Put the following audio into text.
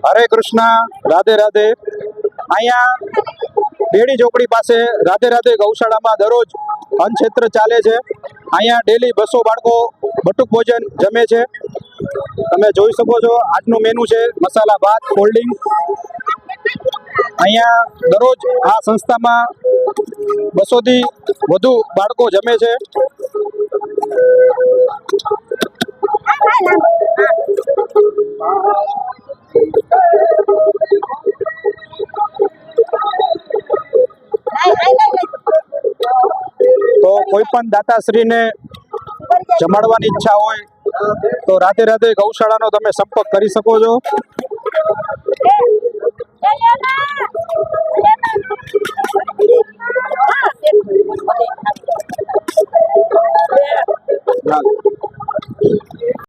હરે કૃષ્ણ, રાધે રાધે. અહીંયા બેડી ચોકડી પાસે રાધે રાધે ગૌશાળામાં દરરોજ અન્નક્ષેત્ર ચાલે છે. અહીંયા ડેલી 200 બાળકો બટુક ભોજન જમે છે. તમે જોઈ શકો છો આજનું મેનુ છે મસાલા ભાત, કોલ્ડ ડ્રિંક. અહીંયા દરરોજ આ સંસ્થામાં 200 થી વધુ બાળકો જમે છે. તો કોઈ પણ દાતાશ્રીને જમાડવાની ઈચ્છા હોય તો રાધે રાધે ગૌશાળાનો તમે સંપર્ક કરી શકો છો.